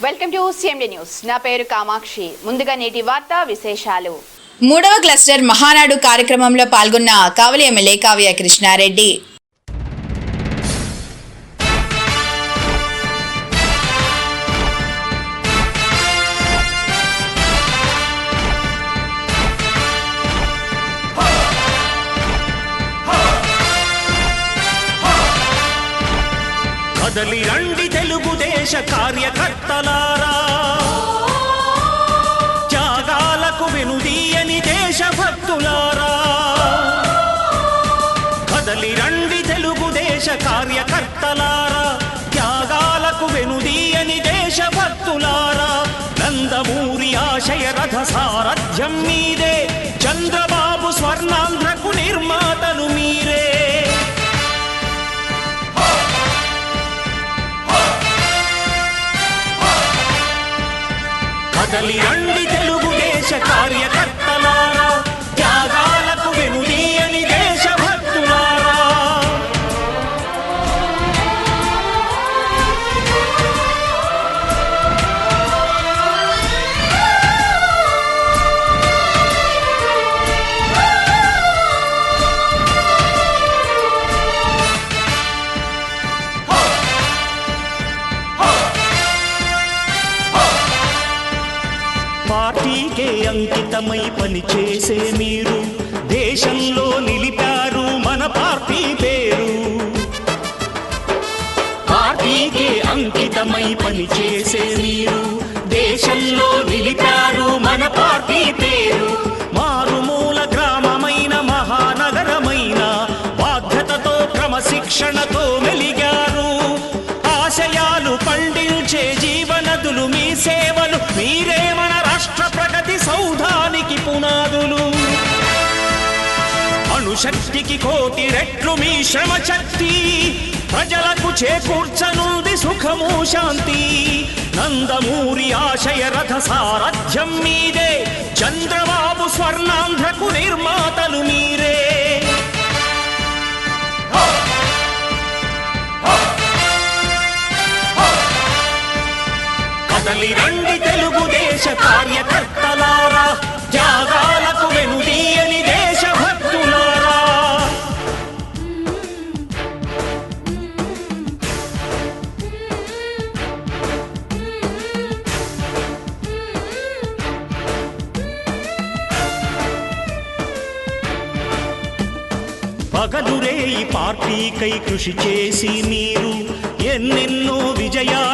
Welcome to CMD news. నా పేరు కామాక్షి. ముందుగా నేటి వార్తా విశేషాలు. 3వ క్లస్టర్ మహానాడు కార్యక్రమంలో పాల్గొన్న కావలి ఎమ్మెల్యే కావ్య కృష్ణారెడ్డి. కదలి రండి తెలుగుదేశ కార్యకర్తలారా, త్యాగాలకు వెనుదీయని దేశభక్తులారా. కదలి రండి తెలుగుదేశ కార్యకర్తలారా, త్యాగాలకు వెనుదీయని దేశభక్తులారా. నందమూరి ఆశయ రథ సారథ్యం మీదే, చంద్రబాబు స్వర్ణాంధ్రకు నిర్మాతలు మీరే. కదలి రండి తెలుగుదేశ కార్యకర్తలారా, త్యాగాలకు వెనుదీయని దేశభక్తులారా. పార్టీకే అంకితమై పనిచేసే మీరు దేశంలో నిలిపారు మన పార్టీ పేరు. పార్టీకే అంకితమై పనిచేసే మీరు దేశంలో నిలిపారు మన పార్టీ పేరు. మారుమూల గ్రామమైన మహానగరమైన బాధ్యతతో క్రమశిక్షణతో మెలిగారు. ఆశయాలు పండించే జీవనదులు మీ సేవలు, మీరే మన రాష్ట్ర ప్రగతి సౌధానికి పునాదులు. అణుశక్తికి కోటి రెట్లు మీ శ్రమ శక్తి, ప్రజలకు చేకూర్చనుంది సుఖము శాంతి. నందమూరి ఆశయ రథ సారథ్యం మీదే, చంద్రబాబు స్వర్ణాంధ్రకు నిర్మాతలు మీరే. కదలి రండి తెలుగుదేశ కార్యకర్తలారా, త్యాగాలకు వెనుదీయని దేశభక్తులారా. పగలురే ఈ పార్టీకై కృషి చేసి మీరు ఎన్నెన్నో విజయాలు